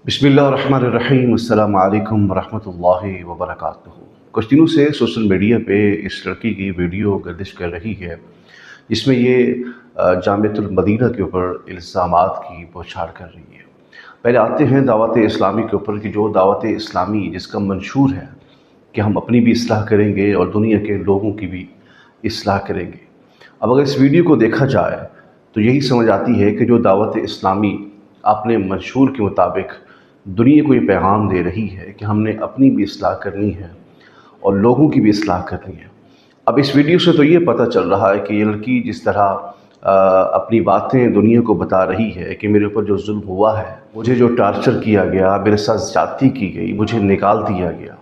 बिस्मिल्लाहिर्रहमानिर्रहीम अस्सलामु अलैकुम वरहमतुल्लाहि वबरकातुहू। कुछ दिनों से सोशल मीडिया पे इस लड़की की वीडियो गर्दिश कर रही है जिसमें ये जामिअतुल मदीना के ऊपर इल्ज़ामात की बौछार कर रही है। पहले आते हैं दावत इस्लामी के ऊपर कि जो दावत इस्लामी जिसका मंशूर है कि हम अपनी भी इस्लाह करेंगे और दुनिया के लोगों की भी इस्लाह करेंगे। अब अगर इस वीडियो को देखा जाए तो यही समझ आती है कि जो दावत इस्लामी अपने मंशूर के मुताबिक दुनिया को ये पैगाम दे रही है कि हमने अपनी भी इस्लाह करनी है और लोगों की भी इस्लाह करनी है। अब इस वीडियो से तो ये पता चल रहा है कि ये लड़की जिस तरह अपनी बातें दुनिया को बता रही है कि मेरे ऊपर जो जुल्म हुआ है, मुझे जो टार्चर किया गया, मेरे साथ ज़्यादती की गई, मुझे निकाल दिया गया।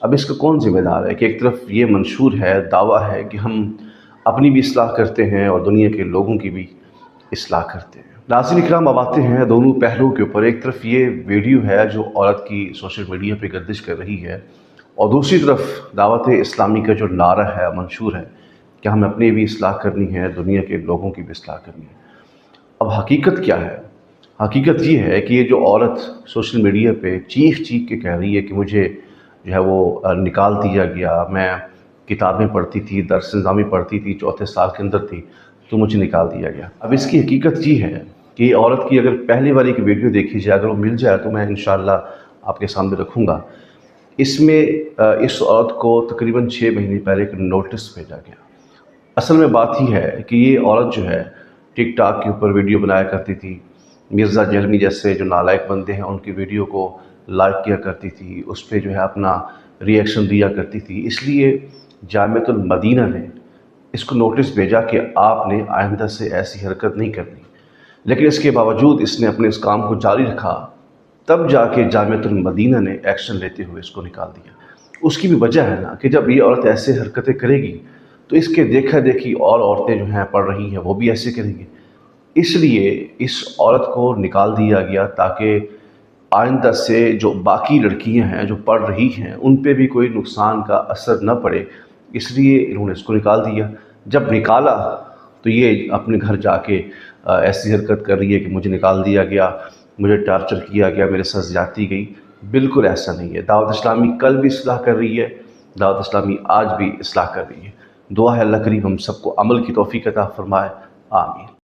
अब इसका कौन ज़िम्मेदार है कि एक तरफ ये मंशूर है, दावा है कि हम अपनी भी इस्लाह करते हैं और दुनिया के लोगों की भी इस्लाह करते हैं। नाज़रीन इकराम, अब आते हैं दोनों पहलुओं के ऊपर। एक तरफ ये वीडियो है जो औरत की सोशल मीडिया पे गर्दिश कर रही है और दूसरी तरफ दावत इस्लामी का जो नारा है, मंशूर है कि हमें अपनी भी इस्लाह करनी है, दुनिया के लोगों की भी इस्लाह करनी है। अब हकीकत क्या है? हकीकत ये है कि ये जो औरत सोशल मीडिया पे चीख चीख के कह रही है कि मुझे जो है वो निकाल दिया गया, मैं किताबें पढ़ती थी, दर्स निज़ामी पढ़ती थी, चौथे साल के अंदर थी, तो मुझे निकाल दिया गया। अब इसकी हकीकत ये है कि औरत की अगर पहली बार एक वीडियो देखी जाए, अगर वो मिल जाए तो मैं इंशाअल्लाह आपके सामने रखूँगा। इसमें इस औरत को तकरीबन 6 महीने पहले एक नोटिस भेजा गया। असल में बात ही है कि ये औरत जो है टिक टॉक के ऊपर वीडियो बनाया करती थी। मिर्ज़ा जहलमी जैसे जो नालायक बंदे हैं उनकी वीडियो को लाइक किया करती थी, उस पर जो है अपना रिएक्शन दिया करती थी। इसलिए जामिअतुल मदीना ने इसको नोटिस भेजा कि आपने आइंदा से ऐसी हरकत नहीं करनी। लेकिन इसके बावजूद इसने अपने इस काम को जारी रखा, तब जाके जामिअतुल मदीना ने एक्शन लेते हुए इसको निकाल दिया। उसकी भी वजह है ना कि जब ये औरत ऐसे हरकतें करेगी तो इसके देखा देखी और औरतें जो हैं पढ़ रही हैं वो भी ऐसे करेंगी। इसलिए इस औरत को निकाल दिया गया ताकि आइंदा से जो बाकी लड़कियां हैं जो पढ़ रही हैं उन पे भी कोई नुकसान का असर न पड़े, इसलिए इन्होंने इसको निकाल दिया। जब निकाला तो ये अपने घर जाके ऐसी हरकत कर रही है कि मुझे निकाल दिया गया, मुझे टार्चर किया गया, मेरे साथ ज़्यादती गई। बिल्कुल ऐसा नहीं है। दावत इस्लामी कल भी इस्लाह कर रही है, दावत इस्लामी आज भी इस्लाह कर रही है। दुआ है अल्लाह करीम हम सबको अमल की तौफीक अता फरमाए। आमीन।